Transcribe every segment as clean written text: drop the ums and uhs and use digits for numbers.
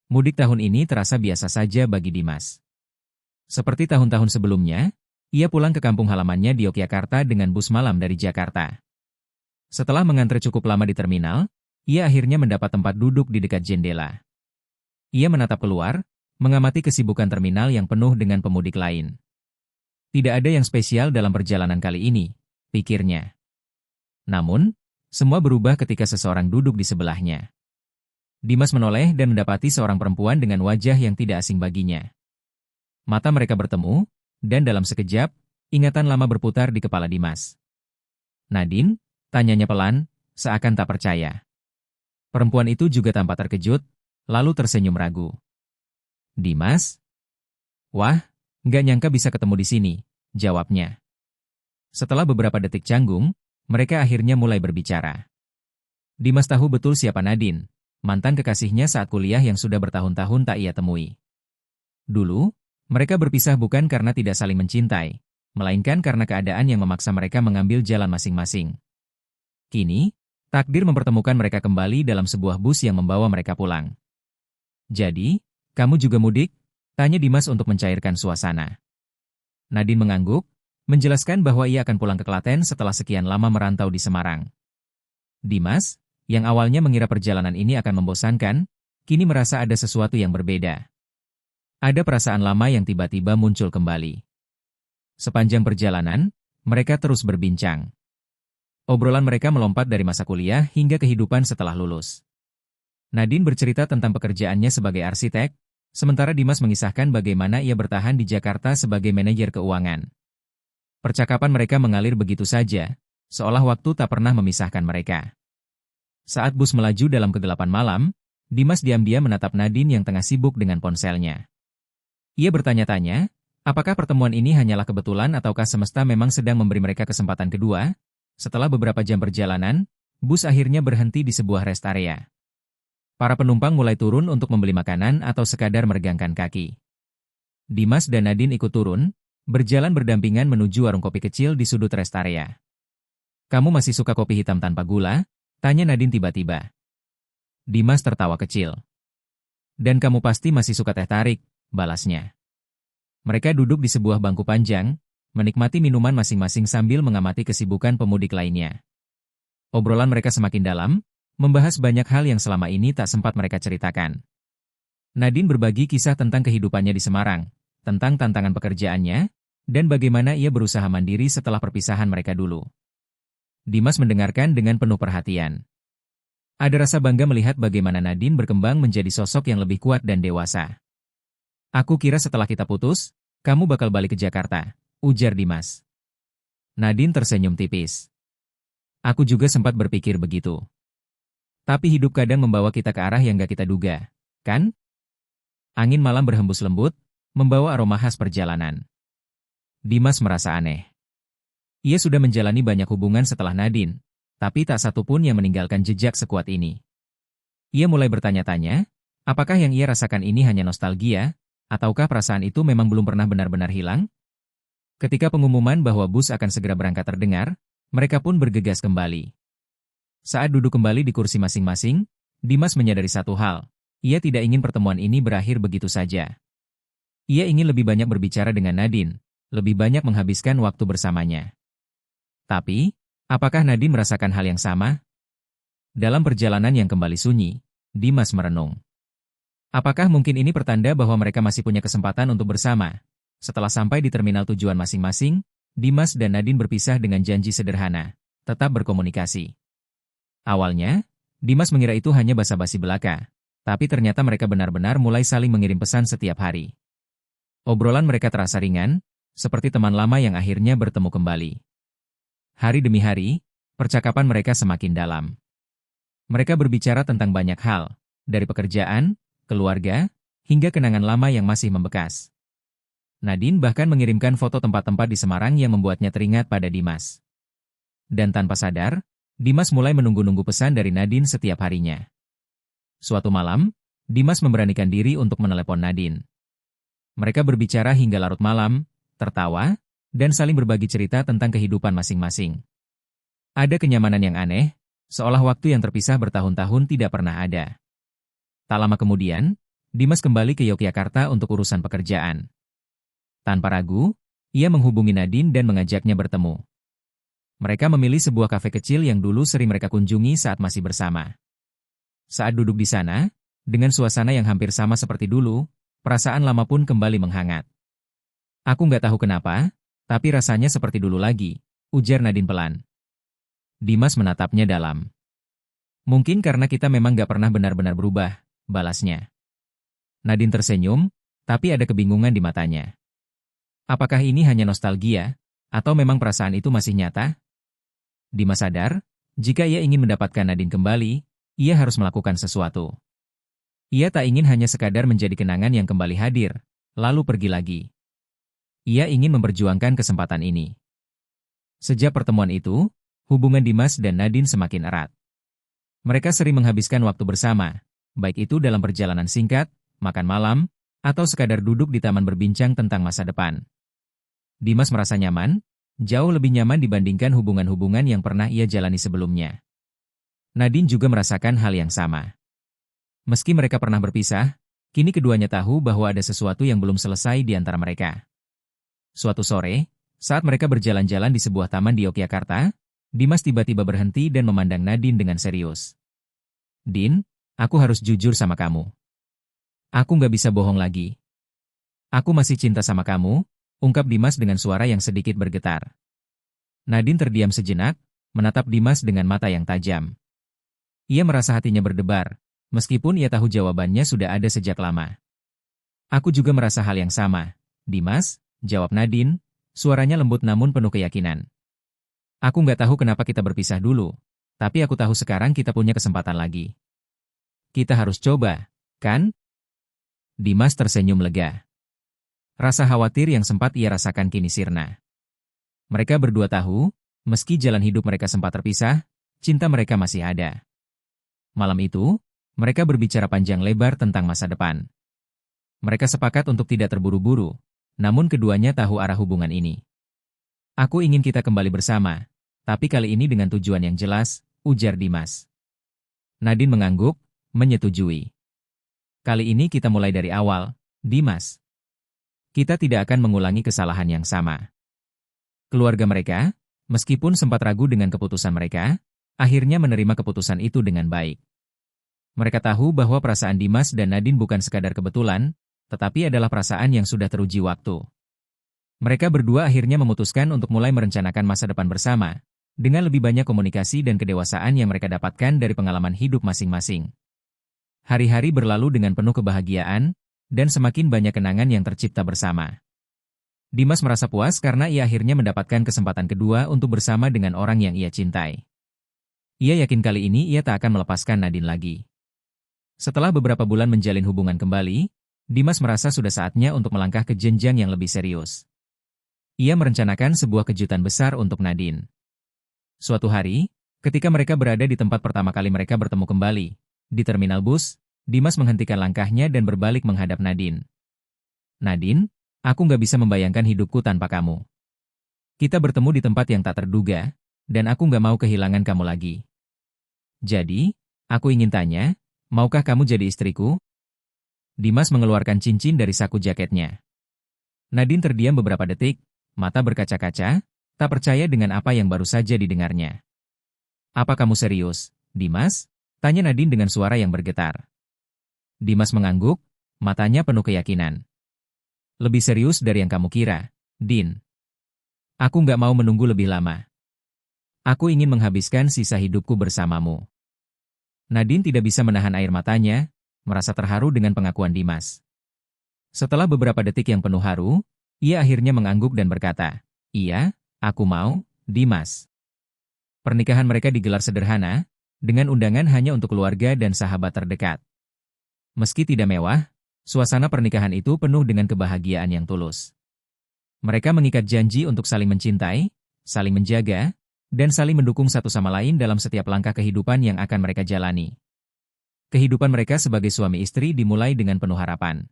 mudik tahun ini terasa biasa saja bagi Dimas. Seperti tahun-tahun sebelumnya, ia pulang ke kampung halamannya di Yogyakarta dengan bus malam dari Jakarta. Setelah mengantre cukup lama di terminal, ia akhirnya mendapat tempat duduk di dekat jendela. Ia menatap keluar, mengamati kesibukan terminal yang penuh dengan pemudik lain. Tidak ada yang spesial dalam perjalanan kali ini, pikirnya. Namun, semua berubah ketika seseorang duduk di sebelahnya. Dimas menoleh dan mendapati seorang perempuan dengan wajah yang tidak asing baginya. Mata mereka bertemu, dan dalam sekejap, ingatan lama berputar di kepala Dimas. "Nadine?" tanyanya pelan, seakan tak percaya. Perempuan itu juga tampak terkejut, lalu tersenyum ragu. "Dimas?" "Wah, nggak nyangka bisa ketemu di sini," jawabnya. Setelah beberapa detik canggung, mereka akhirnya mulai berbicara. Dimas tahu betul siapa Nadine, mantan kekasihnya saat kuliah yang sudah bertahun-tahun tak ia temui. Dulu, mereka berpisah bukan karena tidak saling mencintai, melainkan karena keadaan yang memaksa mereka mengambil jalan masing-masing. Kini, takdir mempertemukan mereka kembali dalam sebuah bus yang membawa mereka pulang. "Jadi, kamu juga mudik?" tanya Dimas untuk mencairkan suasana. Nadine mengangguk, menjelaskan bahwa ia akan pulang ke Klaten setelah sekian lama merantau di Semarang. Dimas, yang awalnya mengira perjalanan ini akan membosankan, kini merasa ada sesuatu yang berbeda. Ada perasaan lama yang tiba-tiba muncul kembali. Sepanjang perjalanan, mereka terus berbincang. Obrolan mereka melompat dari masa kuliah hingga kehidupan setelah lulus. Nadine bercerita tentang pekerjaannya sebagai arsitek, sementara Dimas mengisahkan bagaimana ia bertahan di Jakarta sebagai manajer keuangan. Percakapan mereka mengalir begitu saja, seolah waktu tak pernah memisahkan mereka. Saat bus melaju dalam kegelapan malam, Dimas diam-diam menatap Nadine yang tengah sibuk dengan ponselnya. Ia bertanya-tanya, apakah pertemuan ini hanyalah kebetulan ataukah semesta memang sedang memberi mereka kesempatan kedua? Setelah beberapa jam perjalanan, bus akhirnya berhenti di sebuah rest area. Para penumpang mulai turun untuk membeli makanan atau sekadar meregangkan kaki. Dimas dan Nadine ikut turun, berjalan berdampingan menuju warung kopi kecil di sudut rest area. "Kamu masih suka kopi hitam tanpa gula?" tanya Nadine tiba-tiba. Dimas tertawa kecil. "Dan kamu pasti masih suka teh tarik," balasnya. Mereka duduk di sebuah bangku panjang, menikmati minuman masing-masing sambil mengamati kesibukan pemudik lainnya. Obrolan mereka semakin dalam, membahas banyak hal yang selama ini tak sempat mereka ceritakan. Nadine berbagi kisah tentang kehidupannya di Semarang, tentang tantangan pekerjaannya, dan bagaimana ia berusaha mandiri setelah perpisahan mereka dulu. Dimas mendengarkan dengan penuh perhatian. Ada rasa bangga melihat bagaimana Nadine berkembang menjadi sosok yang lebih kuat dan dewasa. "Aku kira setelah kita putus, kamu bakal balik ke Jakarta," ujar Dimas. Nadine tersenyum tipis. "Aku juga sempat berpikir begitu. Tapi hidup kadang membawa kita ke arah yang gak kita duga, kan?" Angin malam berhembus lembut, membawa aroma khas perjalanan. Dimas merasa aneh. Ia sudah menjalani banyak hubungan setelah Nadine, tapi tak satu pun yang meninggalkan jejak sekuat ini. Ia mulai bertanya-tanya, apakah yang ia rasakan ini hanya nostalgia, ataukah perasaan itu memang belum pernah benar-benar hilang? Ketika pengumuman bahwa bus akan segera berangkat terdengar, mereka pun bergegas kembali. Saat duduk kembali di kursi masing-masing, Dimas menyadari satu hal, ia tidak ingin pertemuan ini berakhir begitu saja. Ia ingin lebih banyak berbicara dengan Nadine, lebih banyak menghabiskan waktu bersamanya. Tapi, apakah Nadine merasakan hal yang sama? Dalam perjalanan yang kembali sunyi, Dimas merenung. Apakah mungkin ini pertanda bahwa mereka masih punya kesempatan untuk bersama? Setelah sampai di terminal tujuan masing-masing, Dimas dan Nadine berpisah dengan janji sederhana, tetap berkomunikasi. Awalnya, Dimas mengira itu hanya basa-basi belaka, tapi ternyata mereka benar-benar mulai saling mengirim pesan setiap hari. Obrolan mereka terasa ringan, seperti teman lama yang akhirnya bertemu kembali. Hari demi hari, percakapan mereka semakin dalam. Mereka berbicara tentang banyak hal, dari pekerjaan, keluarga, hingga kenangan lama yang masih membekas. Nadine bahkan mengirimkan foto tempat-tempat di Semarang yang membuatnya teringat pada Dimas. Dan tanpa sadar, Dimas mulai menunggu-nunggu pesan dari Nadine setiap harinya. Suatu malam, Dimas memberanikan diri untuk menelepon Nadine. Mereka berbicara hingga larut malam, tertawa, dan saling berbagi cerita tentang kehidupan masing-masing. Ada kenyamanan yang aneh, seolah waktu yang terpisah bertahun-tahun tidak pernah ada. Tak lama kemudian, Dimas kembali ke Yogyakarta untuk urusan pekerjaan. Tanpa ragu, ia menghubungi Nadine dan mengajaknya bertemu. Mereka memilih sebuah kafe kecil yang dulu sering mereka kunjungi saat masih bersama. Saat duduk di sana, dengan suasana yang hampir sama seperti dulu, perasaan lama pun kembali menghangat. Aku nggak tahu kenapa, tapi rasanya seperti dulu lagi, ujar Nadine pelan. Dimas menatapnya dalam. Mungkin karena kita memang nggak pernah benar-benar berubah, balasnya. Nadine tersenyum, tapi ada kebingungan di matanya. Apakah ini hanya nostalgia, atau memang perasaan itu masih nyata? Dimas sadar, jika ia ingin mendapatkan Nadine kembali, ia harus melakukan sesuatu. Ia tak ingin hanya sekadar menjadi kenangan yang kembali hadir, lalu pergi lagi. Ia ingin memperjuangkan kesempatan ini. Sejak pertemuan itu, hubungan Dimas dan Nadine semakin erat. Mereka sering menghabiskan waktu bersama, baik itu dalam perjalanan singkat, makan malam, atau sekadar duduk di taman berbincang tentang masa depan. Dimas merasa nyaman, jauh lebih nyaman dibandingkan hubungan-hubungan yang pernah ia jalani sebelumnya. Nadine juga merasakan hal yang sama. Meski mereka pernah berpisah, kini keduanya tahu bahwa ada sesuatu yang belum selesai di antara mereka. Suatu sore, saat mereka berjalan-jalan di sebuah taman di Yogyakarta, Dimas tiba-tiba berhenti dan memandang Nadine dengan serius. Din, aku harus jujur sama kamu. Aku nggak bisa bohong lagi. Aku masih cinta sama kamu, ungkap Dimas dengan suara yang sedikit bergetar. Nadine terdiam sejenak, menatap Dimas dengan mata yang tajam. Ia merasa hatinya berdebar, meskipun ia tahu jawabannya sudah ada sejak lama. Aku juga merasa hal yang sama, Dimas, jawab Nadine, suaranya lembut namun penuh keyakinan. Aku nggak tahu kenapa kita berpisah dulu, tapi aku tahu sekarang kita punya kesempatan lagi. Kita harus coba, kan? Dimas tersenyum lega. Rasa khawatir yang sempat ia rasakan kini sirna. Mereka berdua tahu, meski jalan hidup mereka sempat terpisah, cinta mereka masih ada. Malam itu, mereka berbicara panjang lebar tentang masa depan. Mereka sepakat untuk tidak terburu-buru, namun keduanya tahu arah hubungan ini. Aku ingin kita kembali bersama, tapi kali ini dengan tujuan yang jelas, ujar Dimas. Nadine mengangguk, menyetujui. Kali ini kita mulai dari awal, Dimas. Kita tidak akan mengulangi kesalahan yang sama. Keluarga mereka, meskipun sempat ragu dengan keputusan mereka, akhirnya menerima keputusan itu dengan baik. Mereka tahu bahwa perasaan Dimas dan Nadine bukan sekadar kebetulan, tetapi adalah perasaan yang sudah teruji waktu. Mereka berdua akhirnya memutuskan untuk mulai merencanakan masa depan bersama, dengan lebih banyak komunikasi dan kedewasaan yang mereka dapatkan dari pengalaman hidup masing-masing. Hari-hari berlalu dengan penuh kebahagiaan, dan semakin banyak kenangan yang tercipta bersama. Dimas merasa puas karena ia akhirnya mendapatkan kesempatan kedua untuk bersama dengan orang yang ia cintai. Ia yakin kali ini ia tak akan melepaskan Nadine lagi. Setelah beberapa bulan menjalin hubungan kembali, Dimas merasa sudah saatnya untuk melangkah ke jenjang yang lebih serius. Ia merencanakan sebuah kejutan besar untuk Nadine. Suatu hari, ketika mereka berada di tempat pertama kali mereka bertemu kembali, di terminal bus, Dimas menghentikan langkahnya dan berbalik menghadap Nadine. Nadine, aku nggak bisa membayangkan hidupku tanpa kamu. Kita bertemu di tempat yang tak terduga, dan aku nggak mau kehilangan kamu lagi. Jadi, aku ingin tanya, maukah kamu jadi istriku? Dimas mengeluarkan cincin dari saku jaketnya. Nadine terdiam beberapa detik, mata berkaca-kaca, tak percaya dengan apa yang baru saja didengarnya. Apa kamu serius, Dimas? Tanya Nadine dengan suara yang bergetar. Dimas mengangguk, matanya penuh keyakinan. Lebih serius dari yang kamu kira, Din. Aku nggak mau menunggu lebih lama. Aku ingin menghabiskan sisa hidupku bersamamu. Nadine tidak bisa menahan air matanya, merasa terharu dengan pengakuan Dimas. Setelah beberapa detik yang penuh haru, ia akhirnya mengangguk dan berkata, iya, aku mau, Dimas. Pernikahan mereka digelar sederhana, dengan undangan hanya untuk keluarga dan sahabat terdekat. Meski tidak mewah, suasana pernikahan itu penuh dengan kebahagiaan yang tulus. Mereka mengikat janji untuk saling mencintai, saling menjaga, dan saling mendukung satu sama lain dalam setiap langkah kehidupan yang akan mereka jalani. Kehidupan mereka sebagai suami istri dimulai dengan penuh harapan.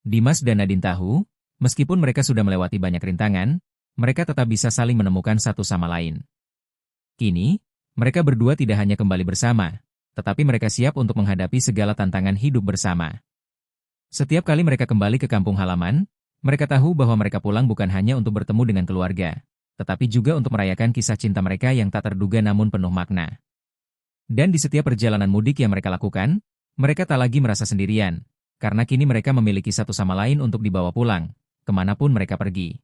Dimas dan Nadine tahu, meskipun mereka sudah melewati banyak rintangan, mereka tetap bisa saling menemukan satu sama lain. Kini, mereka berdua tidak hanya kembali bersama, tetapi mereka siap untuk menghadapi segala tantangan hidup bersama. Setiap kali mereka kembali ke kampung halaman, mereka tahu bahwa mereka pulang bukan hanya untuk bertemu dengan keluarga, tetapi juga untuk merayakan kisah cinta mereka yang tak terduga namun penuh makna. Dan di setiap perjalanan mudik yang mereka lakukan, mereka tak lagi merasa sendirian, karena kini mereka memiliki satu sama lain untuk dibawa pulang, kemanapun mereka pergi.